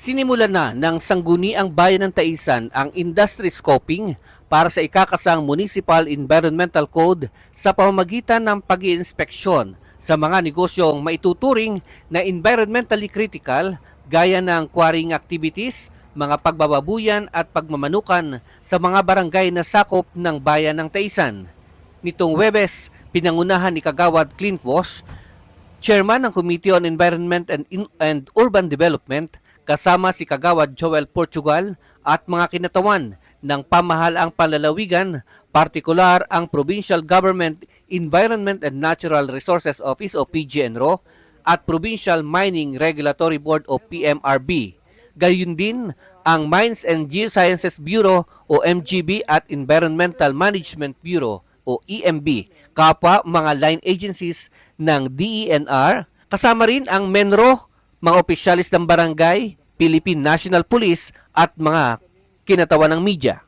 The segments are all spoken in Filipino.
Sinimulan na ng Sangguniang Bayan ng Taisan ang industry scoping para sa ikakasang Municipal Environmental Code sa pamamagitan ng pag-iinspeksyon sa mga negosyong maituturing na environmentally critical gaya ng quarrying activities, mga pagbababuyan at pagmamanukan sa mga barangay na sakop ng Bayan ng Taisan. Nitong Webes, pinangunahan ni Kagawad Clint Walsh, Chairman ng Committee on Environment and Urban Development, kasama si Kagawad Joel Portugal at mga kinatawan ng pamahalaang panlalawigan, partikular ang Provincial Government Environment and Natural Resources Office o PGNRO at Provincial Mining Regulatory Board o PMRB. Gayun din ang Mines and Geosciences Bureau o MGB at Environmental Management Bureau o EMB, kapwa mga line agencies ng DENR, kasama rin ang MENRO, mga opisyalis ng barangay, Philippine National Police at mga kinatawan ng media.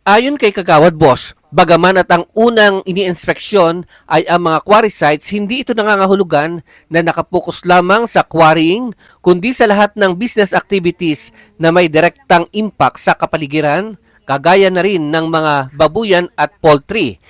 Ayon kay Kagawad Boss, bagaman at ang unang iniinspeksyon ay ang mga quarry sites, hindi ito nangangahulugan na nakapokus lamang sa quarrying, kundi sa lahat ng business activities na may direktang impact sa kapaligiran, kagaya na rin ng mga babuyan at poultry.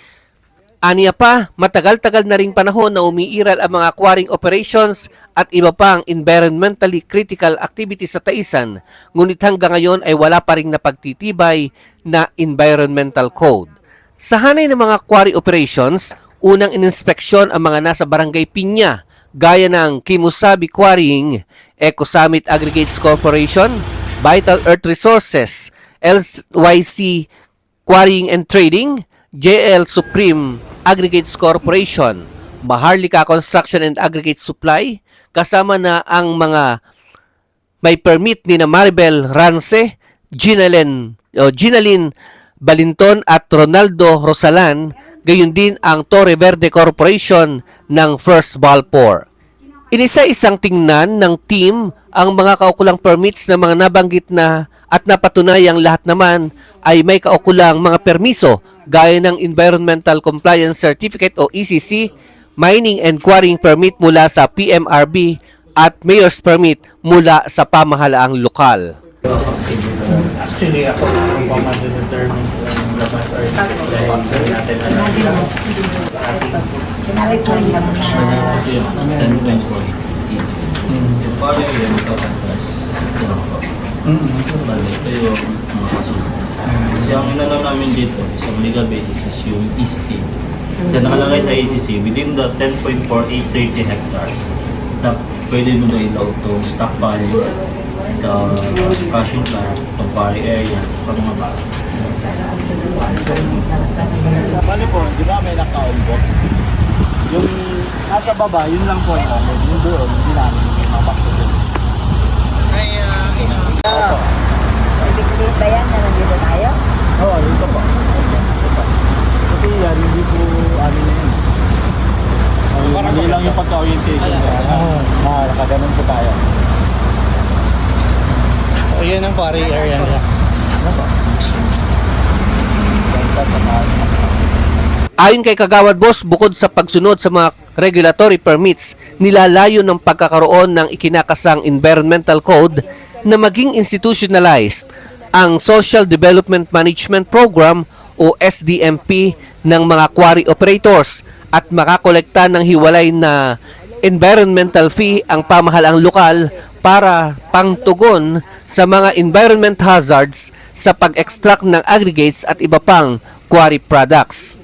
Aniya pa, matagal-tagal na ring panahon na umiiral ang mga quarrying operations at iba pang environmentally critical activities sa Taisan, ngunit hanggang ngayon ay wala pa ring napagtitibay na environmental code. Sa hanay ng mga quarry operations, unang ininspeksyon ang mga nasa Barangay Piña, gaya ng Kimusabi Quarrying, Eco Summit Aggregates Corporation, Vital Earth Resources, LYC Quarrying and Trading, JL Supreme Aggregates Corporation, Maharlika Construction and Aggregate Supply, kasama na ang mga may permit ni na Maribel Rance, Ginalyn Balinton at Ronaldo Rosalan, gayon din ang Torre Verde Corporation ng First Balfour. Inisa-isang tingnan ng team ang mga kaukulang permits na mga nabanggit na at napatunayang lahat naman ay may kaukulang mga permiso gaya ng Environmental Compliance Certificate o ECC, Mining and Quarrying Permit mula sa PMRB at Mayor's Permit mula sa pamahalaang lokal. Actually, ako ang determine kung laman or natin Sinalik mo yung Para yun, kakantas. Ito yung mga kasunod. Kasi ang inalam namin dito, sa legal basis is yung ECC. Kaya nakalagay sa ECC, within the 10.4830 hectares, na pwede mo na ilaw itong stock value, the crushing plant, itong quarry area, sa mga bata. Bali po, di ba may nakaumbok? Yung nasa baba, yun lang po namin. Yung doon, hindi namin mapaktutin. ibig sabihin ba yan na nandito tayo? Oo, ito po. Kasi yan, hindi po ano yun. Hindi lang yung pagka-orientation. Nakaganon po tayo. O yun ang quarry area niya. Ano po? Ayon kay Kagawad Boss, bukod sa pagsunod sa mga regulatory permits, nilalayo ng pagkakaroon ng ikinakasang environmental code na maging institutionalized ang Social Development Management Program o SDMP ng mga quarry operators at makakolekta ng hiwalay na environmental fee ang pamahalaang lokal para pangtugon sa mga environment hazards sa pag-extract ng aggregates at iba pang quarry products.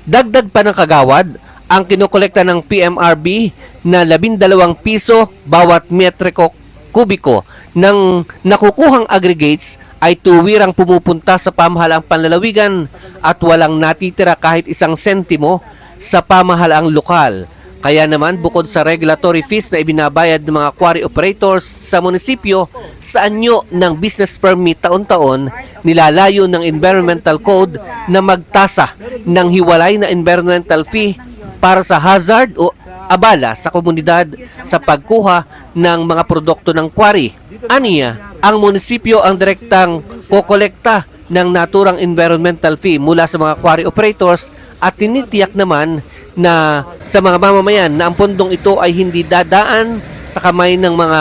Dagdag pa ng Kagawad, ang kinukolekta ng PMRB na 12 piso bawat metriko kubiko ng nakukuhang aggregates ay tuwirang pumupunta sa pamahalaang panlalawigan at walang natitira kahit isang sentimo sa pamahalaang lokal. Kaya naman, bukod sa regulatory fees na ibinabayad ng mga quarry operators sa munisipyo sa anyo ng business permit taon-taon, nilalayo ng environmental code na magtasa ng hiwalay na environmental fee para sa hazard o abala sa komunidad sa pagkuha ng mga produkto ng quarry. Aniya, ang munisipyo ang direktang kokolekta ng naturang environmental fee mula sa mga quarry operators at tinitiyak naman na sa mga mamamayan na ang pundong ito ay hindi dadaan sa kamay ng mga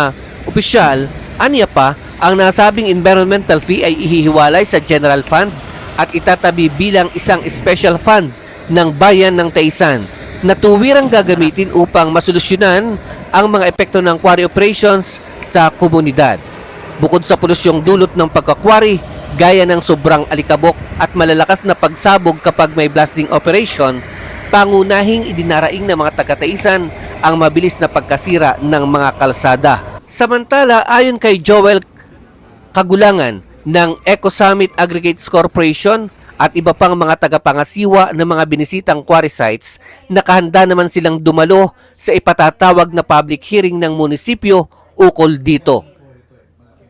opisyal Aniya pa, ang nasabing environmental fee ay ihihiwalay sa general fund at itatabi bilang isang special fund ng bayan ng Taysan na tuwirang gagamitin upang masolusyonan ang mga epekto ng quarry operations sa komunidad. Bukod sa polusyong dulot ng pagkakwari, gaya ng sobrang alikabok at malalakas na pagsabog kapag may blasting operation, pangunahing idinaraing ng mga taga-Taysan ang mabilis na pagkasira ng mga kalsada. Samantala, ayon kay Joel Kagulangan ng Eco Summit Aggregates Corporation at iba pang mga tagapangasiwa ng mga binisitang quarry sites, nakahanda naman silang dumalo sa ipatatawag na public hearing ng munisipyo ukol dito.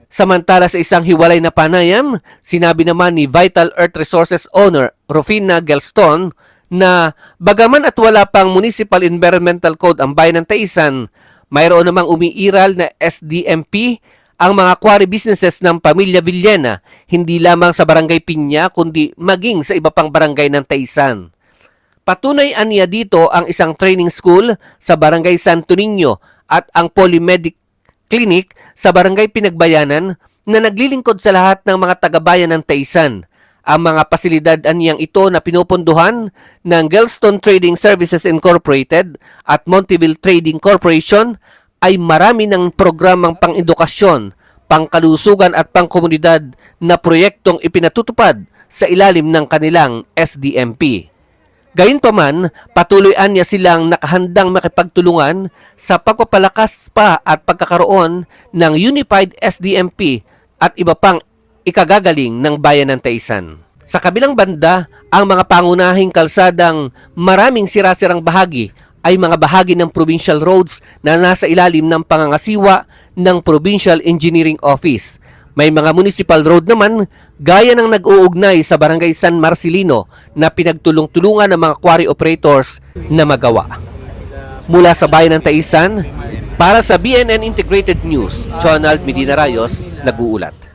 Samantala sa isang hiwalay na panayam, sinabi naman ni Vital Earth Resources owner Rufina Gelston na bagaman at wala pang Municipal Environmental Code ang bayan ng Taysan, mayroon namang umiiral na SDMP ang mga quarry businesses ng pamilya Villena, hindi lamang sa Barangay Piña kundi maging sa iba pang barangay ng Taysan. Patunay aniya dito ang isang training school sa Barangay Santo Niño at ang Polymedic Clinic sa Barangay Pinagbayanan na naglilingkod sa lahat ng mga taga-bayan ng Taysan. Ang mga pasilidad aniyang ito na pinupunduhan ng Gelston Trading Services Incorporated at Monteville Trading Corporation ay marami ng programang pang-edukasyon, pangkalusugan at pangkomunidad na proyektong ipinatutupad sa ilalim ng kanilang SDMP. Gayunpaman, patuloy niya silang nakahandang makipagtulungan sa pagpapalakas pa at pagkakaroon ng Unified SDMP at iba pang ikagagaling ng bayan ng Taysan. Sa kabilang banda, ang mga pangunahing kalsadang maraming sira-sirang bahagi ay mga bahagi ng provincial roads na nasa ilalim ng pangangasiwa ng Provincial Engineering Office. May mga municipal road naman gaya ng nag-uugnay sa Barangay San Marcelino na pinagtulong-tulungan ng mga quarry operators na magawa. Mula sa bayan ng Taysan, para sa BNN Integrated News, Ronald Medina Rayos, nag-uulat.